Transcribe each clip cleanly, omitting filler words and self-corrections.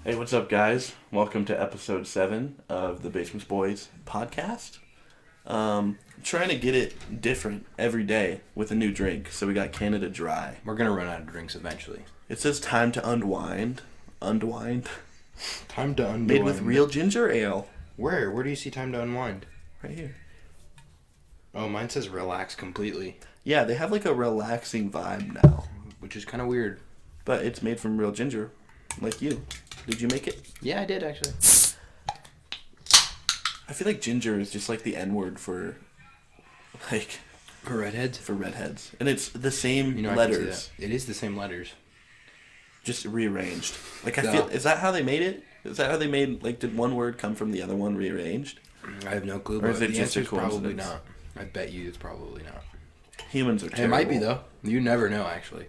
Hey, what's up, guys? Welcome to episode 7 of the Basements Boys podcast. Trying to get it different every day with a new drink. So we got Canada Dry. We're going to run out of drinks eventually. It says time to unwind. Unwind. Time to unwind. Made with real ginger ale. Where? Where do you see time to unwind? Right here. Oh, mine says relax completely. Yeah, they have like a relaxing vibe now. Which is kind of weird. But it's made from real ginger. Like you. Did you make it? Yeah, I did actually. I feel like ginger is just like the N-word for, like... For redheads? For redheads. And it's the same I letters. can see that. It is the same letters. Just rearranged. Like, I feel... Is that how they made it? Is that how they made... Like, did one word come from the other one rearranged? I have no clue. Or is it the just a answer's probably coincidence? not. I bet you it's probably not. Humans are terrible. It might be, though. You never know, actually.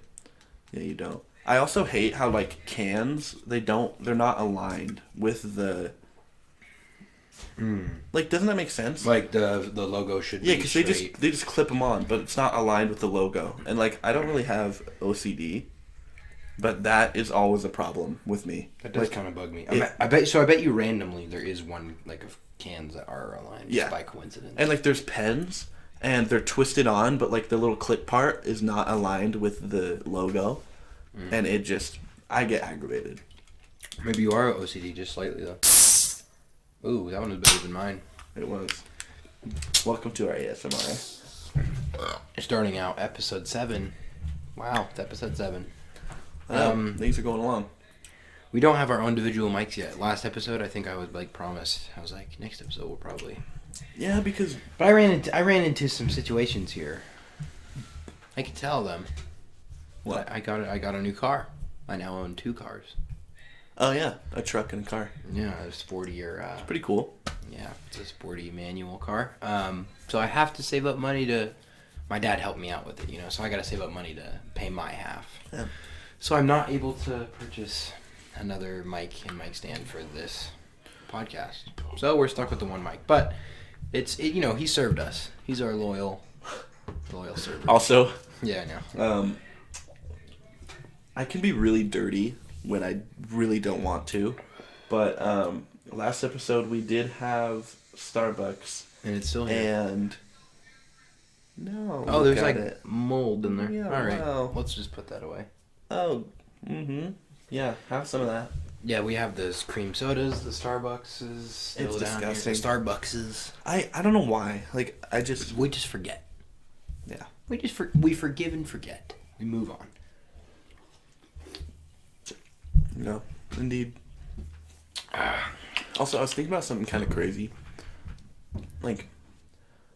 Yeah, you don't. I also hate how, like, cans, they're not aligned with the... Like, doesn't that make sense? Like, the logo should be because they just clip them on, but it's not aligned with the logo. And, like, I don't really have OCD, but that is always a problem with me. That does kind of bug me. I bet you randomly there is one, like, of cans that are aligned just by coincidence. And, like, there's pens, and they're twisted on, but, like, the little clip part is not aligned with the logo. And it just... I get aggravated. Maybe you are OCD just slightly, though. Ooh, that one was better than mine. It was. Welcome to our ASMR. Starting out, episode 7. Wow, it's episode 7. Things are going along. We don't have our own individual mics yet. Last episode, I think I was, like, promised. I was like, next episode we'll probably... Yeah, because... But I ran into some situations here. I could tell them. What? I got a new car. I now own 2 cars. Oh, yeah. A truck and a car. Yeah, a sporty or... It's pretty cool. Yeah, it's a sporty manual car. So I have to save up money to... My dad helped me out with it, so I got to save up money to pay my half. Yeah. So I'm not able to purchase another mic and mic stand for this podcast. So we're stuck with the one mic. But he served us. He's our loyal server. Also... Yeah, I know. I can be really dirty when I really don't want to, but last episode we did have Starbucks, And it's still here. And no, Oh, there's like mold in there. Yeah, all right, wow. let's just put that away. Oh, yeah, have some of that. Yeah, we have those cream sodas. The Starbucks is still It's down disgusting. here. The Starbucks is. I don't know why. Like We just forget. Yeah. We forgive and forget. We move on. No, indeed. Also, I was thinking about something kind of crazy. Like,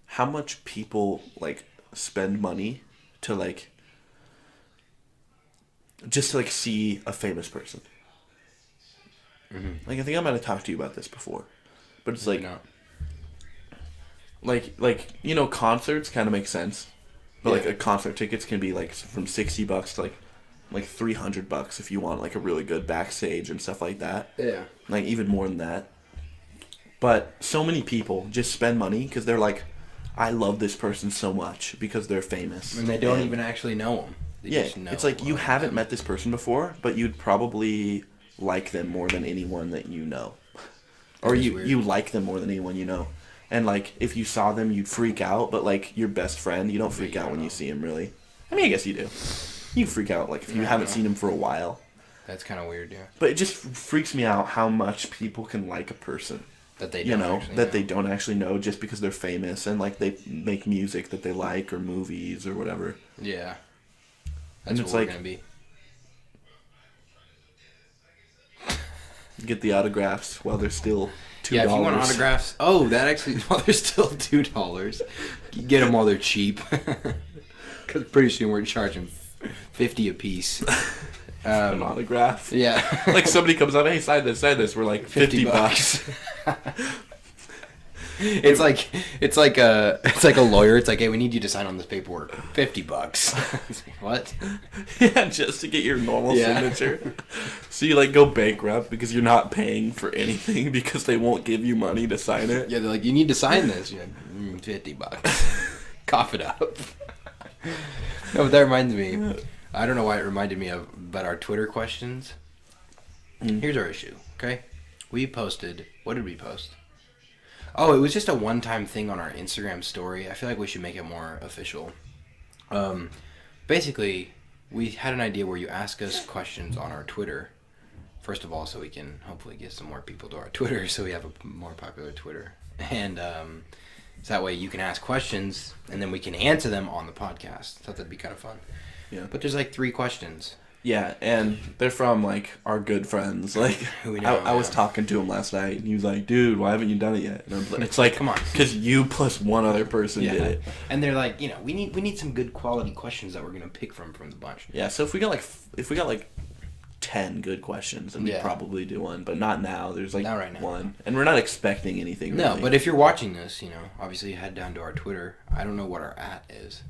how much people, like, spend money to, like, just to, like, see a famous person. Mm-hmm. Like, I think I might have talked to you about this before. But it's Maybe like, not. like, concerts kind of make sense. But, Yeah. like, a concert tickets can be, like, from $60 to, like $300 if you want like a really good backstage and stuff like that. Yeah. Like even more than that. But so many people just spend money because they're like, I love this person so much because they're famous. And they don't even actually know them. It's like you haven't met this person before, but you'd probably like them more than anyone that you know. Or you like them more than anyone you know. And like if you saw them, you'd freak out, but like your best friend, you don't freak out when you see him really. I mean, I guess you do. You freak out like if you haven't seen him for a while. That's kind of weird, yeah. But it just freaks me out how much people can like a person that they don't they don't actually know just because they're famous and like they make music that they like or movies or whatever. Yeah. That's what we're gonna be. Get the autographs while they're still $2. Yeah, if you want autographs, that actually while they're still $2, you get them while they're cheap. Because pretty soon we're charging $50 a piece. An autograph. Yeah. Like somebody comes out, hey, sign this. We're like $50. It's like a lawyer. It's like, hey, we need you to sign on this paperwork. $50. What? Yeah, just to get your normal signature. So you like go bankrupt because you're not paying for anything because they won't give you money to sign it. Yeah, they're like, you need to sign this. You're like, $50. Cough it up. No, but that reminds me. I don't know why it reminded me of, but our Twitter questions. Here's our issue, okay? We posted... What did we post? Oh, it was just a one-time thing on our Instagram story. I feel like we should make it more official. Basically, we had an idea where you ask us questions on our Twitter. First of all, so we can hopefully get some more people to our Twitter, so we have a more popular Twitter. And so that way you can ask questions, and then we can answer them on the podcast. I thought that'd be kind of fun. Yeah. But there's like 3 questions. Yeah, and they're from, like, our good friends. Like, Who we know, I was talking to him last night, and he was like, dude, why haven't you done it yet? And I'm like, it's like, come on. Because you plus one other person did it. And they're like, we need some good quality questions that we're going to pick from the bunch. Yeah, so if we got like 10 good questions, then we'd probably do one, but not now. There's like not right now. one. And we're not expecting anything No, really. but if you're watching this, obviously head down to our Twitter. I don't know what our @ is.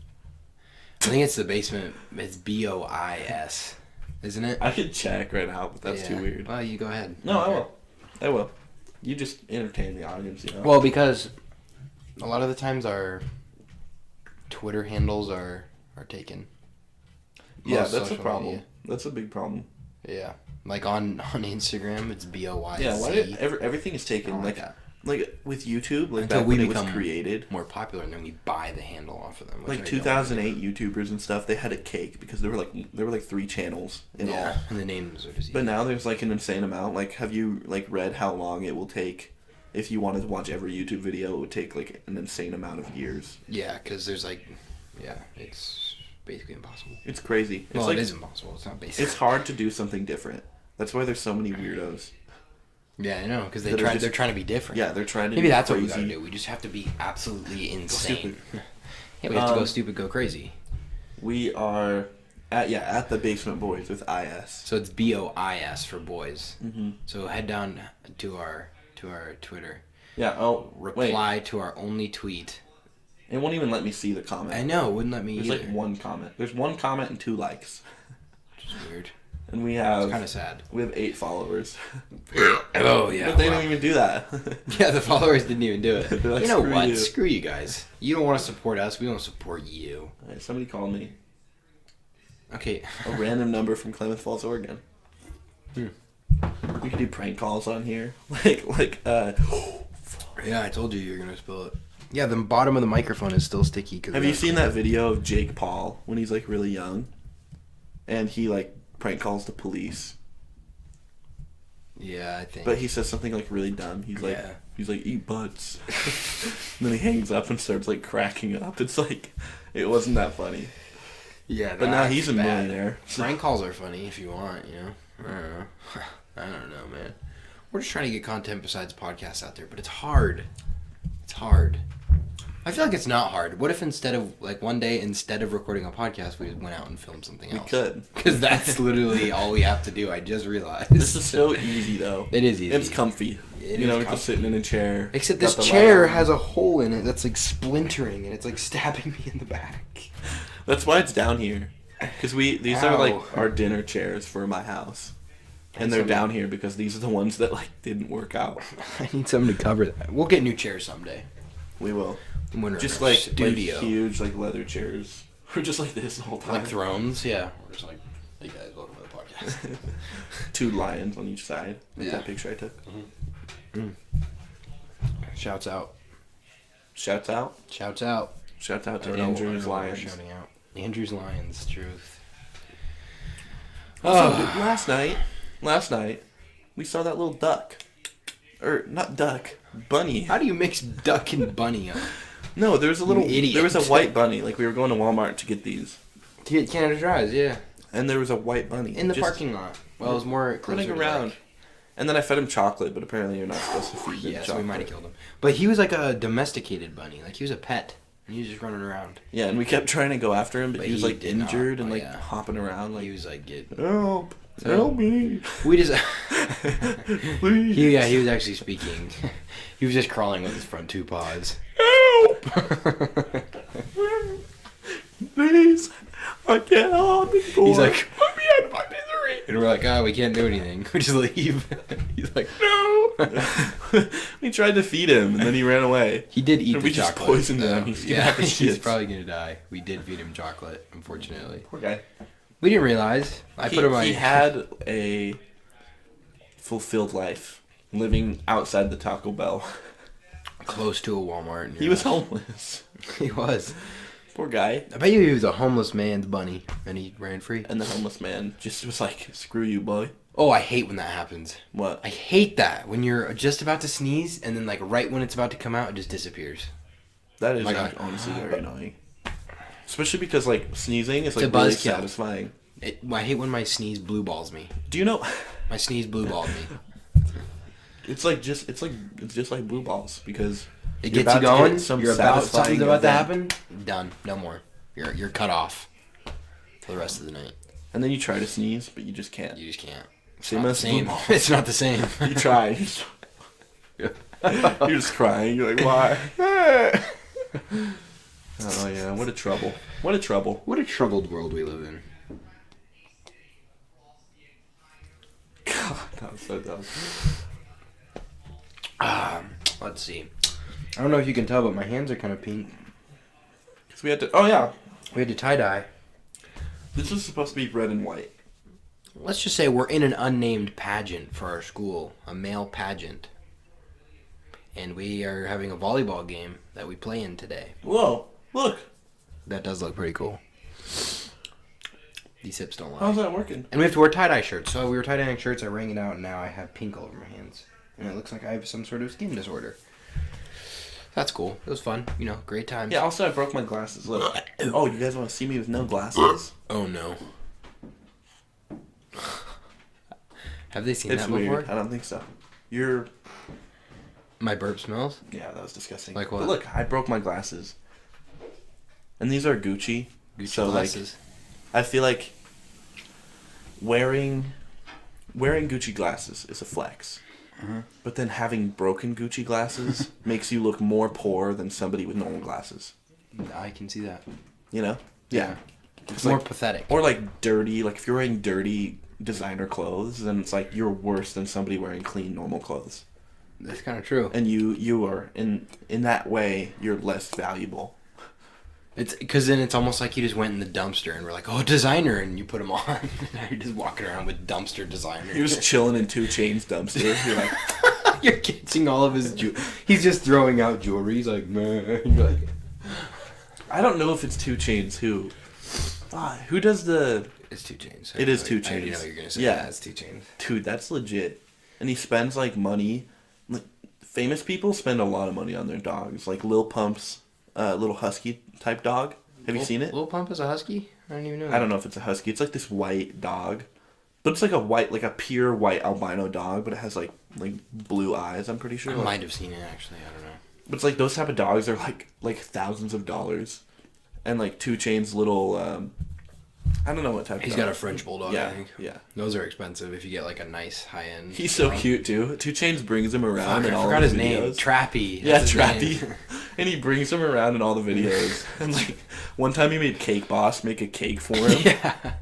I think it's the basement. It's BOIS, isn't it? I could check right now, but that's too weird. Well, you go ahead. No, I will. You just entertain the audience, Well, because a lot of the times our Twitter handles are taken. Yeah, that's a problem. Media. That's a big problem. Yeah, like on Instagram, it's BOIC. Yeah, why did everything is taken like with YouTube, like until back we when it was become created, more popular, and then we buy the handle off of them. Like 2008 YouTubers and stuff, they had a cake because there were like 3 channels in all, and the names are just easy. But now there's like an insane amount. Like, have you like read how long it will take if you wanted to watch every YouTube video? It would take like an insane amount of years. Yeah, because there's it's basically impossible. It's crazy. Well, it is impossible. It's not basically. It's hard to do something different. That's why there's so many weirdos. Yeah, I know, because they're trying to be different. Yeah, they're trying to. Maybe that's crazy. what we gotta do. We just have to be absolutely insane. Yeah, we have to go stupid, go crazy. We are at the Basement Boys with IS. So it's BOIS for boys. Mm-hmm. So head down to our Twitter. Yeah. Oh, reply to our only tweet. It won't even let me see the comment. I know, it wouldn't let me There's either. like 1 comment. There's 1 comment and 2 likes. Which is weird. And we have... It's kind of sad. We have 8 followers. Oh, yeah. But they didn't even do that. Yeah, the followers didn't even do it. Like, you know what? You. Screw you guys. You don't want to support us. We don't support you. Right, somebody called me. Okay. A random number from Klamath Falls, Oregon. We could do prank calls on here. Yeah, I told you were going to spill it. Yeah, the bottom of the microphone is still sticky. Have you seen that video of Jake Paul when he's like really young? And he like prank calls the police. Yeah, I think. But he says something like really dumb. He's like, eat butts. And then he hangs up and starts like cracking up. It's like, it wasn't that funny. Yeah, but now he's a millionaire. Prank calls are funny if you want, I don't know. I don't know, man. We're just trying to get content besides podcasts out there, but it's hard. It's hard. I feel like it's not hard. What if instead of, one day, instead of recording a podcast, we went out and filmed something else? We could. Because that's literally all we have to do. I just realized. This is so easy, though. It is easy. It's comfy. We're just sitting in a chair. Except this chair has a hole in it that's, splintering, and it's, stabbing me in the back. That's why it's down here. Because these are, our dinner chairs for my house. And they're down here because these are the ones that, didn't work out. I need something to cover that. We'll get new chairs someday. We will. Just studio. Huge leather chairs. We're just like this the whole time. Like thrones, yeah. We're just hey guys, welcome to the podcast. 2 lions on each side. That picture I took. Mm-hmm. Shouts out. Shouts out. Shouts out. Shouts out to Andrew's Lions. Shouting out. Andrew's Lions, truth. Last night, we saw that little duck. Or not duck, bunny. How do you mix duck and bunny up? No, there was a little idiot. There was a white bunny. We were going to Walmart to get these. To get Canada Dries, yeah. And there was a white bunny in the parking lot. Well, it was more running around. And then I fed him chocolate, but apparently you're not supposed to feed him chocolate. So we might have killed him. But he was like a domesticated bunny. He was a pet. And he was just running around. Yeah, and we kept trying to go after him, but he was injured and hopping around. He was getting... Help! Help me! We just... Please! He was actually speaking. He was just crawling with his front 2 paws. Help! Please! I can't hold anymore. He's like, put me out of my misery! And we're like, we can't do anything. We just leave. He's like, no! We tried to feed him, and then he ran away. He did eat and the we chocolate. We just poisoned him. He's probably going to die. We did feed him chocolate, unfortunately. Poor guy. We didn't realize. Put him on. He had a fulfilled life, living outside the Taco Bell. Close to a Walmart. He was homeless. He was. Poor guy. I bet you he was a homeless man's bunny, and he ran free. And the homeless man just was like, screw you, boy. Oh, I hate when that happens. What? I hate that. When you're just about to sneeze, and then, like, right when it's about to come out, it just disappears. That is honestly very annoying. Especially because, like, sneezing is, like, really satisfying. I hate when my sneeze blue balls me. Do you know... My sneeze blue balled me. It's just like blue balls because it gets you going. Something's about to happen. Done. No more. You're cut off for the rest of the night. And then you try to sneeze, but you just can't. You just can't. It's not the same. It's not the same. You try. You're just crying. You're like, why? Oh yeah, what a trouble. What a trouble. What a troubled world we live in. God, that was so dumb. Let's see. I don't know if you can tell, but my hands are kind of pink. Cause we had to. Oh yeah. We had to tie-dye. This was supposed to be red and white. Let's just say we're in an unnamed pageant for our school, a male pageant, and we are having a volleyball game that we play in today. Whoa! Look. That does look pretty cool. These hips don't lie. How's that working? And we have to wear tie-dye shirts. So we were tie-dyeing shirts, I rang it out, and now I have pink all over my hands. And it looks like I have some sort of skin disorder. That's cool. It was fun. You know, great times. Yeah, also I broke my glasses. Look. Oh, you guys want to see me with no glasses? Oh, no. Have they seen it's that weird. before? I don't think so. My burp smells? Yeah, that was disgusting. Like what? But look, I broke my glasses. And these are Gucci. Gucci glasses. Like, I feel like wearing Gucci glasses is a flex. Mm-hmm. But then having broken Gucci glasses makes you look more poor than somebody with normal glasses. I can see that. You know? Yeah. It's more pathetic. Or like dirty, like if you're wearing dirty designer clothes, then it's like you're worse than somebody wearing clean normal clothes. That's kind of true. And you are in that way you're less valuable. It's because then it's almost like you just went in the dumpster and we're like, oh, designer, and you put them on. Now you're just walking around with dumpster designer. You're just chilling in 2 Chainz dumpster. You're like, you're catching all of his he's just throwing out jewelry. He's like, man. You're like, I don't know if it's 2 Chainz who does the. It's 2 Chainz. It is 2 Chainz. I already know what you're gonna say. Yeah, it's 2 Chainz. Dude, that's legit. And he spends like money. Like famous people spend a lot of money on their dogs. Like Lil Pump's little husky type dog. Have you seen it? Lil Pump is a husky? I don't even know that. I don't know if it's a husky. It's like this white dog. But it's like a pure white albino dog, but it has like blue eyes, I'm pretty sure. I might have seen it actually, I don't know. But it's like those type of dogs are like thousands of dollars. And like 2 Chainz little I don't know what type of He's dog. got a French bulldog, yeah, I think. Yeah. Those are expensive if you get like a nice high end. He's so cute too. 2 Chainz brings him around in all I forgot his his videos. name. Trappy. Yeah, Trappy. And he brings him around in all the videos. And like one time he made Cake Boss make a cake for him. Yeah.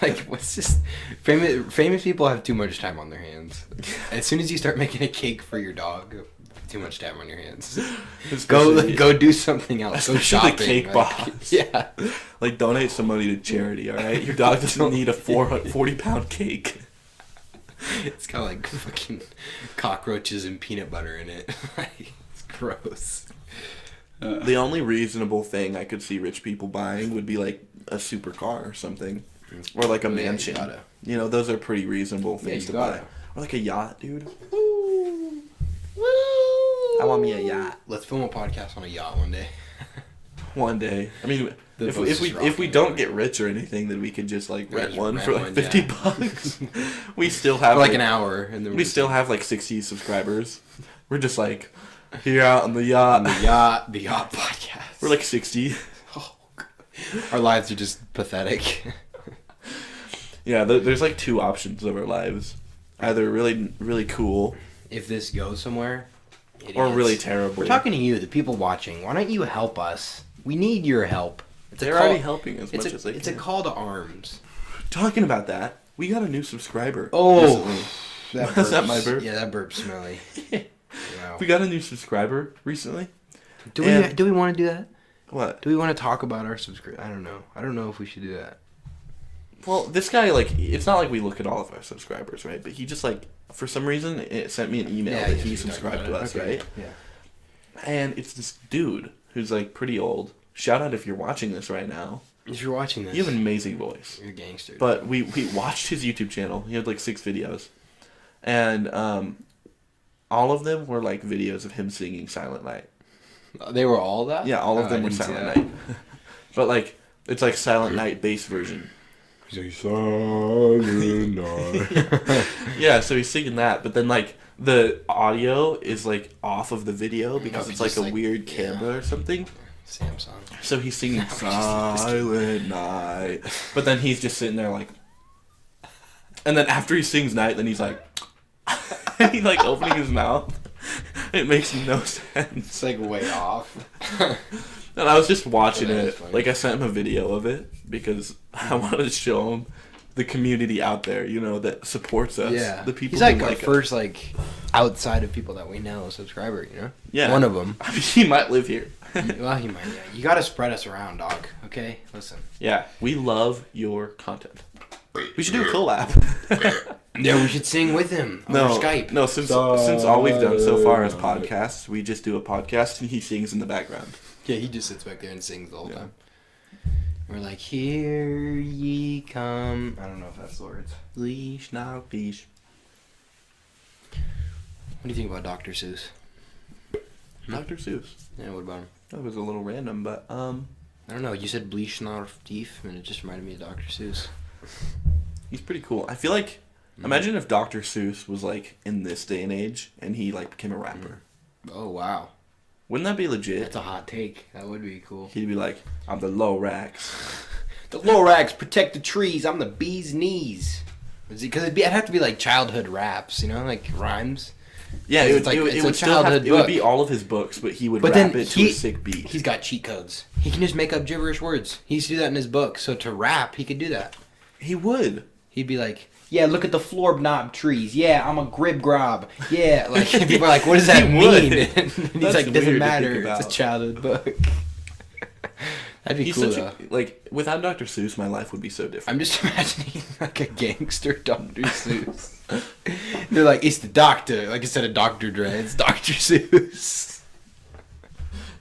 Like what's just famous people have too much time on their hands. As soon as you start making a cake for your dog, too much time on your hands. Go do something else. Go shopping. The Cake Boss. Yeah. Like donate some money to charity, all right? Your dog doesn't need a 40-pound cake. It's got like fucking cockroaches and peanut butter in it. Like, it's gross. The only reasonable thing I could see rich people buying would be like a supercar or something. Or like a mansion. You know, those are pretty reasonable things to buy. Or like a yacht, dude. Woo! Woo! I want me a yacht. Let's film a podcast on a yacht one day. One day. I mean, if we don't get rich or anything, then we could just like rent one for like $50. We still have for like an hour, and then we still have like 60 subscribers. We're just like here out on the yacht. The yacht podcast. We're like 60. Oh, our lives are just pathetic. Yeah, there's like 2 options of our lives. Either really, really cool. If this goes somewhere. Idiots. Or really terrible. We're talking to you, the people watching. Why don't you help us? We need your help. They're already helping as much as they can. It's a call to arms. Talking about that, we got a new subscriber. Oh. Was that my burp? Yeah, that burp's smelly. Wow. We got a new subscriber recently. Do we want to do that? What? Do we want to talk about our subscriber? I don't know. I don't know if we should do that. Well, this guy, like, it's not like we look at all of our subscribers, right? But he just, like, for some reason, it sent me an email that he subscribed to us, right? Yeah. And it's this dude who's, like, pretty old. Shout out if you're watching this right now. If you're watching this, you have an amazing voice. You're a gangster. But we watched his YouTube channel. He had, like, 6 videos. And all of them were, like, videos of him singing Silent Night. They were all that? Yeah, all of them were Silent Night. But, like, it's, like, Silent Night bass version. He's like, Silent Night. Yeah, so he's singing that, but then, like, the audio is, like, off of the video because it's, like, a weird camera or something. Samsung. So he's singing Silent Night. But then he's just sitting there, like... And then after he sings Night, then he's like... and he's, like, opening his mouth. It makes no sense. It's, like, way off. And I was just watching it. Like, I sent him a video of it because I wanted to show him the community out there, you know, that supports us. Yeah. The people he's like our first, like, outside of people that we know subscriber, you know? Yeah. One of them. I mean, he might live here. Well, he might, yeah. You gotta spread us around, dog. Okay? Listen. Yeah. We love your content. We should do a collab. Yeah, we should sing with him on Skype. No, since all we've done so far is podcasts, we just do a podcast and he sings in the background. Yeah, he just sits back there and sings the whole time. We're like, here ye come. I don't know if that's the words. Leash, now fish. What do you think about Dr. Seuss? Dr. Seuss. Yeah, what about him? That was a little random, but I don't know. You said Bleach Narf Thief, and it just reminded me of Dr. Seuss. He's pretty cool. I feel like, imagine if Dr. Seuss was like in this day and age, and he like became a rapper. Oh wow. Wouldn't that be legit? That's a hot take. That would be cool. He'd be like, I'm the Lorax. The Lorax protect the trees. I'm the bee's knees. Because it'd have to be like childhood raps, you know, like rhymes. Yeah, it would be all of his books, but he would rap it to a sick beat. He's got cheat codes. He can just make up gibberish words. He used to do that in his book. So to rap, he could do that. He would. He'd be like, yeah, look at the floor knob trees. Yeah, I'm a grib grob. Yeah, like people are like, what does that mean? And he's like, doesn't matter. It's a childhood book. That'd be cool, though. Like, without Dr. Seuss, my life would be so different. I'm just imagining, like, a gangster Dr. Seuss. They're like, it's the doctor. Like, instead of Dr. Dre, it's Dr. Seuss.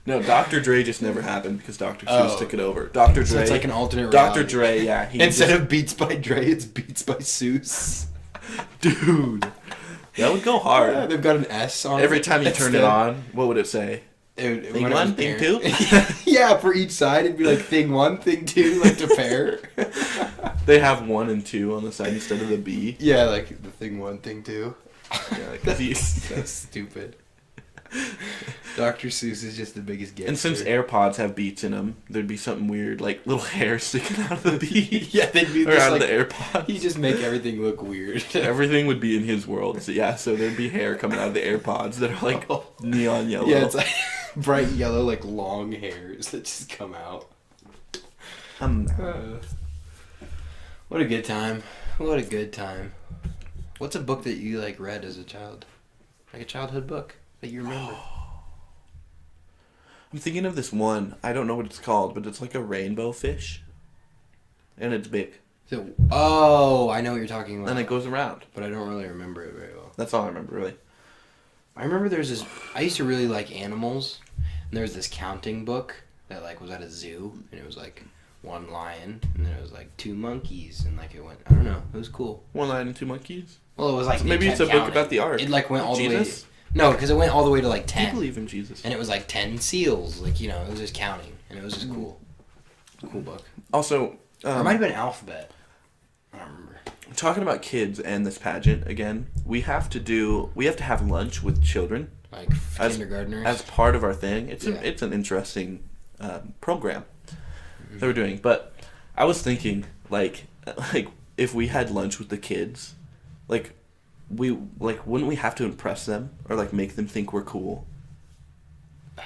No, Dr. Dre just never happened because Dr. Seuss took it over. Dr. Dre. So it's like an alternate Dr. Dre, yeah. Instead of Beats by Dre, it's Beats by Seuss. Dude. That would go hard. Yeah, they've got an S on it. Every time you turn it on, what would it say? Thing 1, thing 2? Yeah, for each side, it'd be like thing 1, thing 2, like to pair. They have 1 and 2 on the side instead of the B. Yeah, like the thing 1, thing 2. Yeah, like that's stupid. Dr. Seuss is just the biggest gangster. And since AirPods have beats in them, there'd be something weird, like little hair sticking out of the beat. Yeah, they'd be or just out like, of the AirPods. He'd just make everything look weird. Everything would be in his world. So yeah, so there'd be hair coming out of the AirPods that are like neon yellow. Yeah, it's like bright yellow, like long hairs that just come out. What a good time. What a good time. What's a book that you like read as a child? Like a childhood book that you remember? I'm thinking of this one. I don't know what it's called, but it's like a rainbow fish. And it's big. So, oh, I know what you're talking about. And it goes around. But I don't really remember it very well. That's all I remember, really. I remember there's this... I used to really like animals. And there was this counting book that like was at a zoo. And it was like 1 lion. And then it was like 2 monkeys. And like it went... I don't know. It was cool. 1 lion and 2 monkeys? Well, it was like... So maybe it's a book about the art. It like went all Jesus? the way... No, because it went all the way to like 10. I believe in Jesus. And it was like 10 seals. Like, you know, it was just counting. And it was just cool. Cool book. Also... it might have been Alphabet. I don't remember. Talking about kids and this pageant again, we have to have lunch with children. Like kindergartners? As part of our thing. It's an interesting program that we're doing. But I was thinking, like if we had lunch with the kids, wouldn't we have to impress them or like make them think we're cool?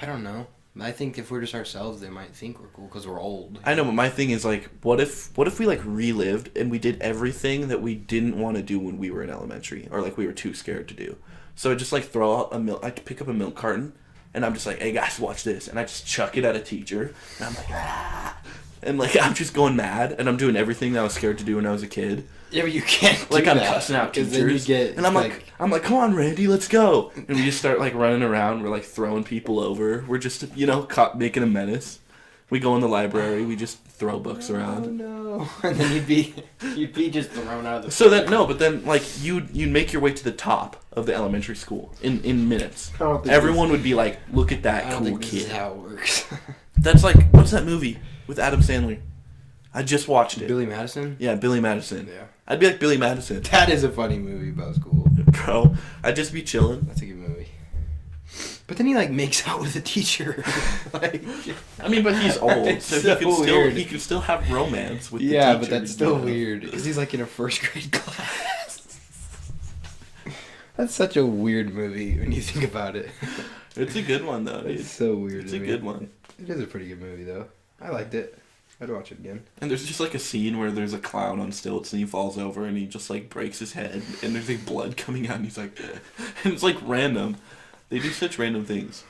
I don't know. I think if we're just ourselves, they might think we're cool because we're old. I know, but my thing is like, what if we like relived and we did everything that we didn't want to do when we were in elementary or like we were too scared to do? So I just like throw out I'd pick up a milk carton and I'm just like, hey guys, watch this, and I just chuck it at a teacher and I'm like, ah. And, like, I'm just going mad, and I'm doing everything that I was scared to do when I was a kid. Yeah, but you can't Like, do I'm that, cussing out 'cause then you teachers. get, And I'm like, come on, Randy, let's go. And we just start, like, running around. We're, like, throwing people over. We're just, making a menace. We go in the library. We just throw books around. Oh, no. And then you'd be just thrown out of the... So that, no, but then, like, you'd make your way to the top of the elementary school in minutes. Everyone would be like, look at that cool kid. This is how it works. That's like, what's that movie with Adam Sandler? I just watched it. Billy Madison? Yeah, Billy Madison. Yeah. I'd be like Billy Madison. That is a funny movie about school. Bro, I'd just be chilling. That's a good movie. But then he, like, makes out with a teacher. Like, I mean, but he's old, so he can still have romance with the teacher. Yeah, but that's still weird, because he's, like, in a first grade class. That's such a weird movie when you think about it. It's a good one, though, dude. It's so weird. It's a good one. It is a pretty good movie, though. I liked it. I'd watch it again. And there's just, like, a scene where there's a clown on stilts and he falls over and he just, like, breaks his head and there's, like, blood coming out and he's like... and it's, like, random. They do such random things.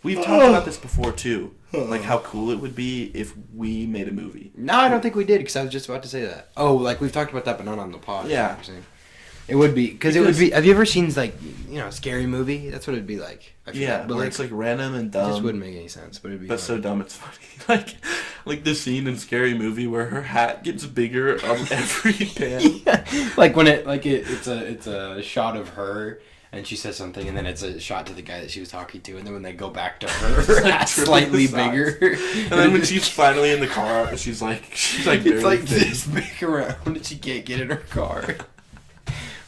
We've talked about this before, too. Like, how cool it would be if we made a movie. No, I don't think we did, because I was just about to say that. Oh, like, we've talked about that, but not on the pod. Yeah. It would be, because it would be... Have you ever seen, like, a scary movie? That's what it'd be like. Yeah, but it's, like, random and dumb. It just wouldn't make any sense, but it'd be But fun. so dumb it's funny. Like the scene in Scary Movie where her hat gets bigger on every pan. Yeah. Like, when it's a shot of her... And she says something, and then it's a shot to the guy that she was talking to, and then when they go back to her, hat's slightly bigger. And then when she's finally in the car, she's like it's like this big around, and she can't get in her car.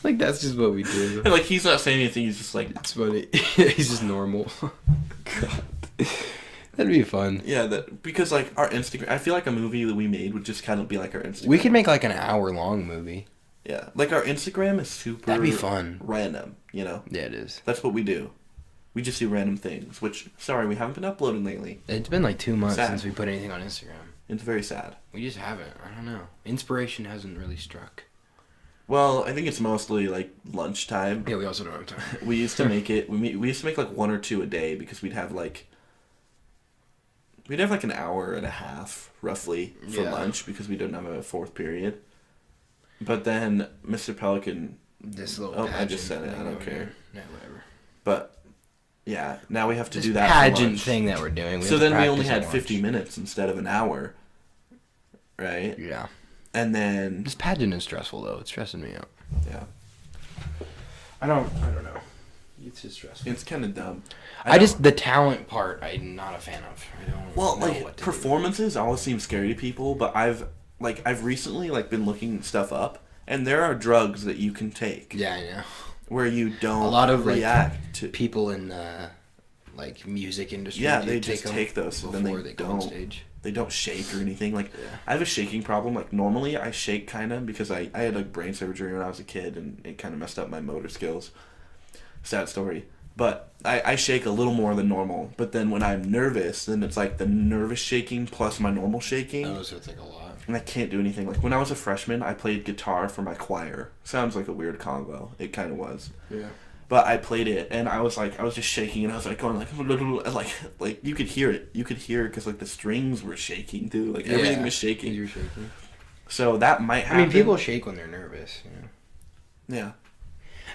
Like, that's just what we do. And, like, he's not saying anything, he's just like... It's funny. He's just normal. God. That'd be fun. Yeah, because, like, our Instagram... I feel like a movie that we made would just kind of be like our Instagram. We could make, like, an hour-long movie. Yeah. Like, our Instagram is super... That'd be fun. Random, you know? Yeah, it is. That's what we do. We just do random things, which, sorry, we haven't been uploading lately. It's been, like, 2 months since we put anything on Instagram. It's very sad. We just haven't. I don't know. Inspiration hasn't really struck. Well, I think it's mostly, like, lunchtime. Yeah, we also don't have time. We used to make it... We used to make, like, 1 or 2 a day because we'd have, like... We'd have, like, an hour and a half, roughly, for lunch because we didn't have a 4th period. But then Mr. Pelican... This little pageant I just said it. I don't care. Yeah, whatever. But, yeah, now we have to do that pageant for lunch. Thing that we're doing. So then we only had 50 minutes instead of an hour. Right? Yeah. And then... This pageant is stressful, though. It's stressing me out. Yeah. I don't know. It's just stressful. It's kind of dumb. The talent part, I'm not a fan of. I don't know what to performances always seem scary to people, but I've recently, like, been looking stuff up, and there are drugs that you can take. Yeah, I know. Where you don't a lot of react to... People in the, like, music industry. Yeah, they just take those, and then they go on stage. They don't shake or anything. Like, I have a shaking problem. Like, normally I shake kind of because I had, like, brain surgery when I was a kid, and it kind of messed up my motor skills. Sad story. But I shake a little more than normal. But then when I'm nervous, then it's like the nervous shaking plus my normal shaking. Oh, so it's like a lot. And I can't do anything. Like, when I was a freshman, I played guitar for my choir. Sounds like a weird combo. It kind of was. Yeah. But I played it, and I was just shaking, and I was like going like you could hear it. You could hear it because, like, the strings were shaking too. Like, everything was shaking. You're shaking. So that might happen. I mean, people shake when they're nervous. You know? Yeah.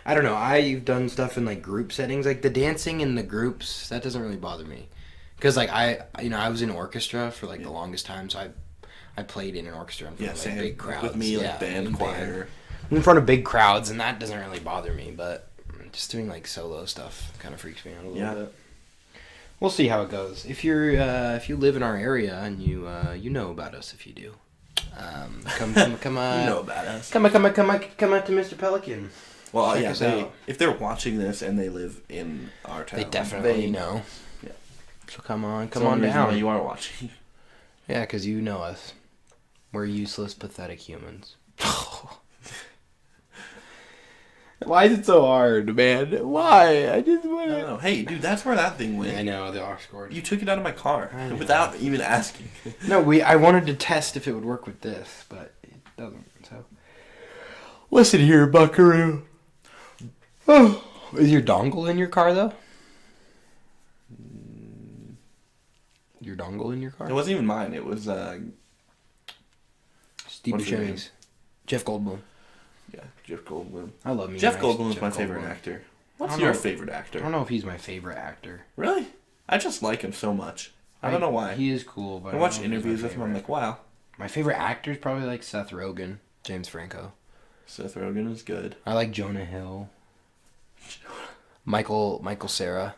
I don't know. I've done stuff in, like, group settings, like the dancing in the groups. That doesn't really bother me, because, like, I was in orchestra for, like, the longest time, so I played in an orchestra in front of, like, big crowds. With me, like, band, choir. In front of big crowds, and that doesn't really bother me, but just doing, like, solo stuff kind of freaks me out a little bit. We'll see how it goes. If you live in our area and you know about us, if you do, come you know about us. Come out to Mr. Pelican. Well, yeah, if they're watching this and they live in our town, they definitely know. Yeah. So come on down. You are watching. Yeah, because you know us. We're useless, pathetic humans. Why is it so hard, man? Why? I just want to... I don't know. Hey, dude, that's where that thing went. I know, the R scored. You took it out of my car without even asking. No, I wanted to test if it would work with this, but it doesn't, so... Listen here, buckaroo. Oh. Is your dongle in your car, though? Your dongle in your car? It wasn't even mine. It was Steve Buscemi's. Jeff Goldblum. Yeah, Jeff Goldblum. I love me. Jeff Goldblum's my favorite actor. What's your favorite actor? I don't know if he's my favorite actor. Really? I just like him so much. I don't know why. He is cool, but I watch interviews with him. I'm like, wow. My favorite actor is probably like Seth Rogen, James Franco. Seth Rogen is good. I like Jonah Hill. Michael Cera.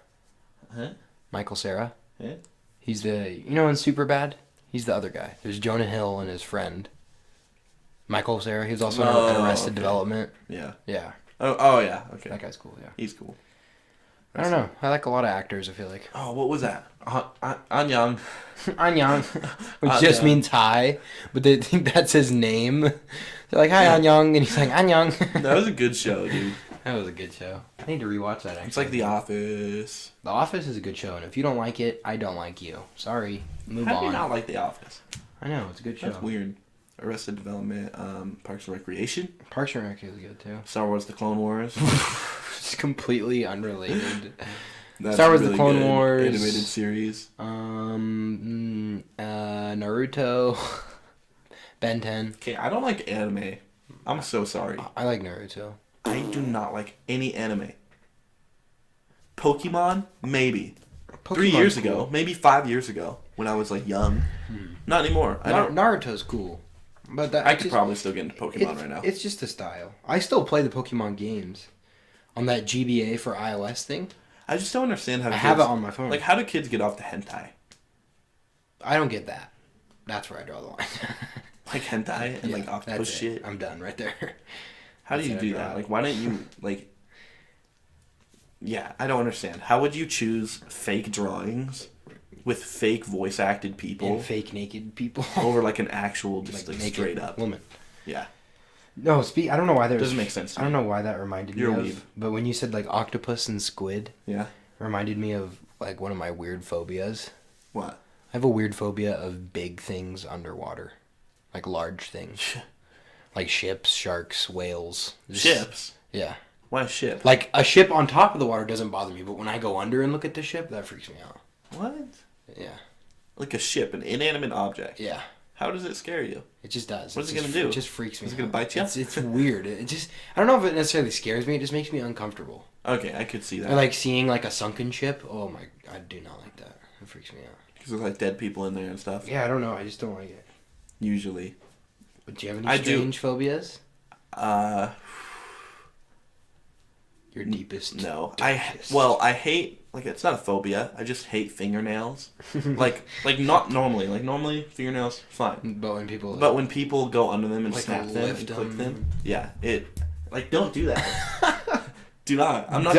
Huh? Michael Cera. Yeah. He's in Superbad. He's the other guy. There's Jonah Hill and his friend. Michael Cera. He was also in Arrested Development. Yeah. Yeah. Oh yeah. Okay. That guy's cool. Yeah. He's cool. I don't know. I like a lot of actors. I feel like. Oh, what was that? Anyang. Anyang, which just means hi, but they think that's his name. They're like, hi, Anyang, and he's like, Anyang. That was a good show, dude. That was a good show. I need to rewatch that, actually. It's like The Office. The Office is a good show, and if you don't like it, I don't like you. Sorry. Move on. How do you not like The Office? I know, it's a good show. That's weird. Arrested Development, Parks and Recreation. Parks and Rec is good, too. Star Wars The Clone Wars. It's completely unrelated. That's Star Wars really The Clone good Wars. Animated series. Naruto. Ben 10. Okay, I don't like anime. I'm so sorry. I like Naruto. I do not like any anime. Pokemon, maybe. 3 years ago, maybe 5 years ago, when I was like young. Not anymore. Naruto's cool, but I could probably still get into Pokemon right now. It's just a style. I still play the Pokemon games on that GBA for iOS thing. I just don't understand how. I have it on my phone. Like, how do kids get off the hentai? I don't get that. That's where I draw the line. Like hentai and like octopus shit. I'm done right there. How do you do that? Like, why don't you like? Yeah, I don't understand. How would you choose fake drawings with fake voice acted people and fake naked people over like an actual just like straight up woman? Yeah. No, I don't know why that doesn't make sense. I don't know why that reminded me of. But when you said like octopus and squid, yeah, reminded me of like one of my weird phobias. What? I have a weird phobia of big things underwater, like large things, like ships, sharks, whales. Ships. Yeah. Why a ship? Like a ship on top of the water doesn't bother me, but when I go under and look at the ship, that freaks me out. What? Yeah. Like a ship, an inanimate object. Yeah. How does it scare you? It just does. What's it gonna do? It just freaks me out. Is it gonna bite you? It's weird. It just, I don't know if it necessarily scares me. It just makes me uncomfortable. Okay, I could see that. Or like seeing like a sunken ship. Oh my, I do not like that. It freaks me out. Because there's like dead people in there and stuff. Yeah, I don't know. I just don't like it. Usually. But do you have any strange phobias? Your deepest. No, I hate, like, it's not a phobia. I just hate fingernails. like not normally. Like normally fingernails fine. But when people go under them and like snap them and click them. them, yeah, it like don't do that. Do not. I'm not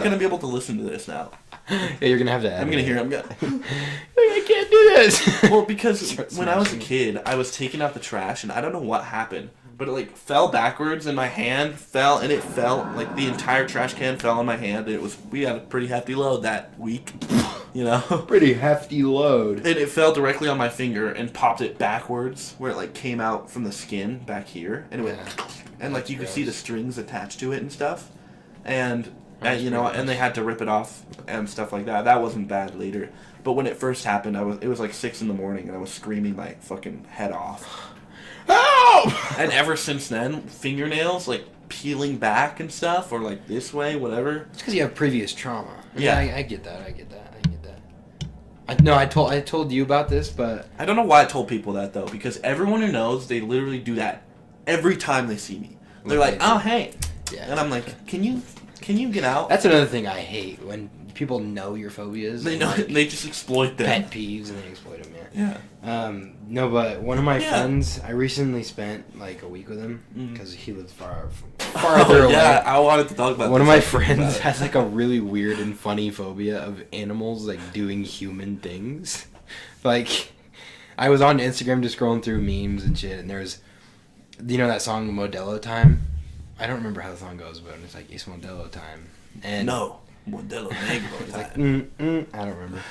gonna be able to listen to this now. Yeah, you're gonna have to. I'm gonna hear him go. I can't do this. Well, because when I was a kid, I was taking out the trash and I don't know what happened. But it like fell backwards and my hand fell and it fell like the entire trash can fell on my hand. We had a pretty hefty load that week, you know. Pretty hefty load. And it fell directly on my finger and popped it backwards where it like came out from the skin back here and it went and like you could see the strings attached to it and stuff. And you know, and they had to rip it off and stuff like that. That wasn't bad later. But when it first happened, it was like 6 a.m. and I was screaming my fucking head off. Help! And ever since then, fingernails like peeling back and stuff, or like this way, whatever. It's because you have previous trauma. Yeah, I get that. I told you about this, but I don't know why I told people that though, because everyone who knows, they literally do that every time they see me. They're like, "Oh, hey," and I'm like, "Can you get out?" That's another thing I hate when people know your phobias. They know, like, they just exploit them. Pet peeves, and they exploit them. Yeah. No, but one of my friends, I recently spent like a week with him because he lives farther away. Yeah, I wanted to talk about. One of my friends has like a really weird and funny phobia of animals like doing human things. Like, I was on Instagram just scrolling through memes and shit, and there's, you know that song Modelo Time? I don't remember how the song goes, but it's like, it's Modelo Time. And no. Modelo Negro. He's like, I don't remember.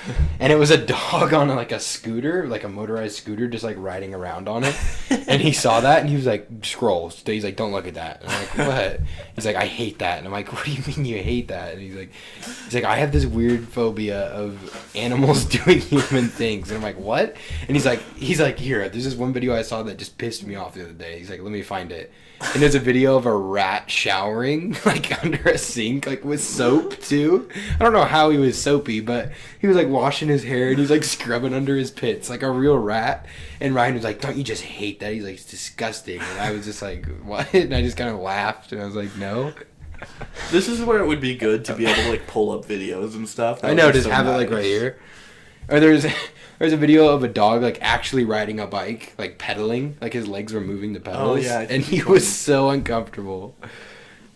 And it was a dog on like a scooter, like a motorized scooter, just like riding around on it. And he saw that and he was like, scroll. He's like, don't look at that. And I'm like, what? He's like, I hate that. And I'm like, what do you mean you hate that? And he's like, I have this weird phobia of animals doing human things. And I'm like, what? And he's like, here, there's this one video I saw that just pissed me off the other day. He's like, let me find it. And there's a video of a rat showering, like, under a sink, like, with soap, too. I don't know how he was soapy, but he was, like, washing his hair, and he was, like, scrubbing under his pits, like a real rat. And Ryan was like, don't you just hate that? He's like, it's disgusting. And I was just like, what? And I just kind of laughed, and I was like, no. This is where it would be good to be able to, like, pull up videos and stuff. I know, just have it, like, right here. Or there's a video of a dog, like, actually riding a bike, like, pedaling. Like, his legs were moving the pedals. Oh, yeah. And he was so uncomfortable.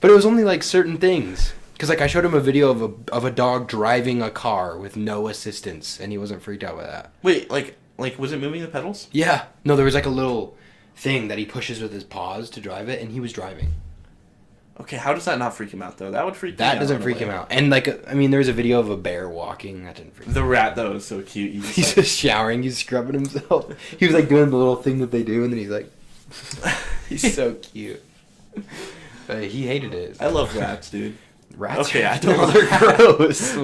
But it was only, like, certain things. Because, like, I showed him a video of a dog driving a car with no assistance, and he wasn't freaked out by that. Wait, like, was it moving the pedals? Yeah. No, there was, like, a little thing that he pushes with his paws to drive it, and he was driving. Okay, how does that not freak him out, though? That would freak me out. That doesn't freak him out. And, like, I mean, there was a video of a bear walking. That didn't freak him out. The rat, though, is so cute. He's just showering. He's scrubbing himself. He was, like, doing the little thing that they do, and then he's like... He's so cute. He hated it. I love rats, dude. Rats? Okay, I don't love They're gross.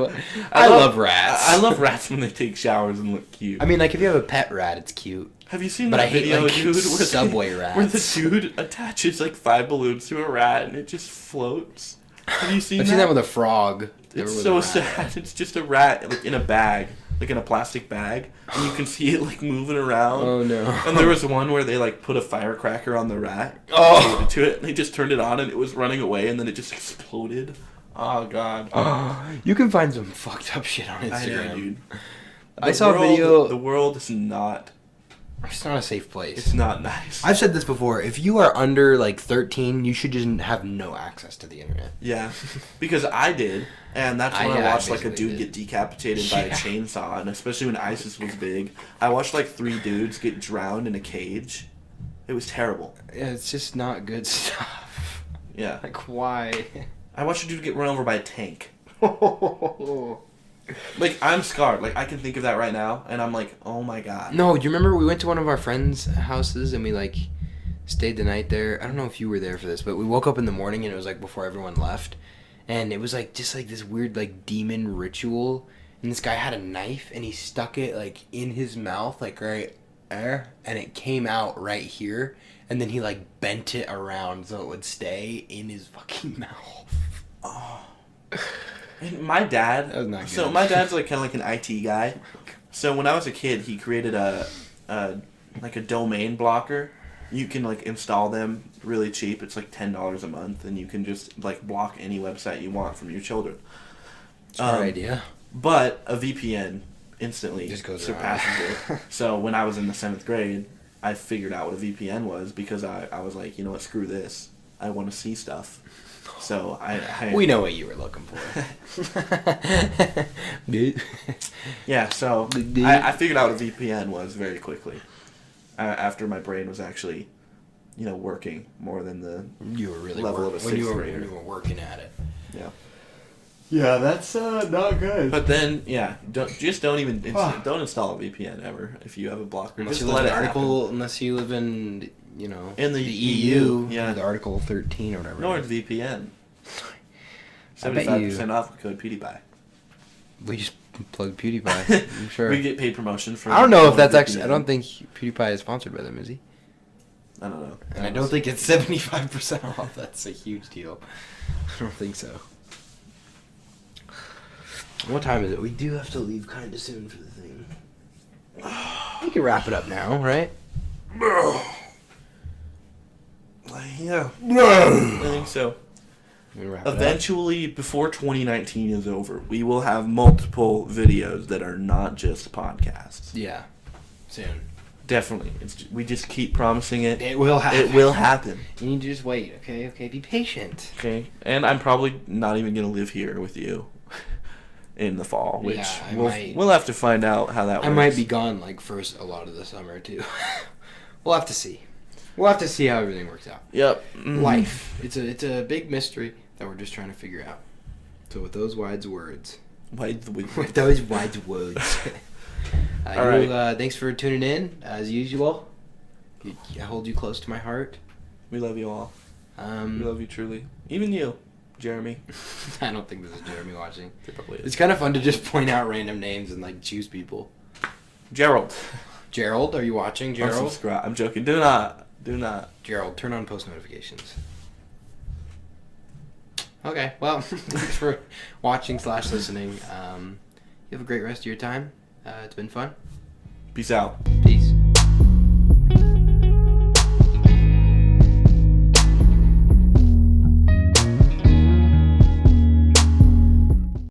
I love rats. I love rats when they take showers and look cute. I mean, like, if you have a pet rat, it's cute. Have you seen But that I hate, video, like, dude, subway rats. where the dude attaches, like, 5 balloons to a rat and it just floats? Have you seen that? I've seen that with a frog. It's so sad. It's just a rat, like, in a bag. Like, in a plastic bag. And you can see it, like, moving around. Oh, no. And there was one where they, like, put a firecracker on the rat. Oh! To it, and they just turned it on and it was running away and then it just exploded. Oh, God. You can find some fucked up shit on Instagram. I know, dude. I saw a video... The world is not... It's not a safe place. It's not nice. I've said this before. If you are under, like, 13, you should just have no access to the internet. Yeah. Because I did. And that's when I watched, like, a dude get decapitated by a chainsaw. And especially when ISIS was big. I watched, like, 3 dudes get drowned in a cage. It was terrible. Yeah, it's just not good stuff. Yeah. Like, why? I watched a dude get run over by a tank. Like, I'm scarred. Like, I can think of that right now, and I'm like, oh my God. No, do you remember we went to one of our friends' houses and we, like, stayed the night there? I don't know if you were there for this, but we woke up in the morning and it was, like, before everyone left. And it was, like, just, like, this weird, like, demon ritual. And this guy had a knife and he stuck it, like, in his mouth, like, right there. And it came out right here. And then he, like, bent it around so it would stay in his fucking mouth. Oh. And my dad, that was not good. So my dad's like kind of like an IT guy. So when I was a kid, he created a domain blocker. You can like install them really cheap. It's like $10 a month, and you can just like block any website you want from your children. Smart idea. But a VPN instantly just goes surpasses it. So when I was in the 7th grade, I figured out what a VPN was because I was like, you know what, screw this. I want to see stuff. So I we know what you were looking for. Yeah, so I figured out what a VPN was very quickly. After my brain was actually, working more than the you were really level of a 6th grader. When you were working at it. Yeah. Yeah, that's not good. But then, don't install a VPN ever if you have a blocker. Unless just you live let in it happen. Unless you live in in the EU, yeah, the Article 13 or whatever. NordVPN. 75% off with code PewDiePie. We just plugged PewDiePie. I'm sure we get paid promotion for. I don't know if that's actually. I don't think PewDiePie is sponsored by them, is he? I don't know. And I don't think it's 75% off. That's a huge deal. I don't think so. What time is it? We do have to leave kind of soon for the thing. We can wrap it up now, right? Yeah. I think so. Wrap Eventually, before 2019 is over, we will have multiple videos that are not just podcasts. Yeah. Soon. Definitely. We just keep promising it. It will happen. It will happen. You need to just wait, okay? Okay, be patient. Okay. And I'm probably not even going to live here with you in the fall, which we'll have to find out how that works. I might be gone, like, for a lot of the summer, too. We'll have to see. We'll have to see how everything works out. Yep. Mm-hmm. Life. It's a big mystery that we're just trying to figure out. So with those wise words. With those wise words. All right. Thanks for tuning in, as usual. I hold you close to my heart. We love you all. We love you truly. Even you, Jeremy. I don't think this is Jeremy watching. It probably is. It's kind of fun to just point out random names and like choose people. Gerald. Gerald, are you watching, Gerald? Unsubscribe. I'm joking. Do not. Gerald, turn on post notifications. Okay, well, thanks for watching / listening. You have a great rest of your time. It's been fun. Peace out.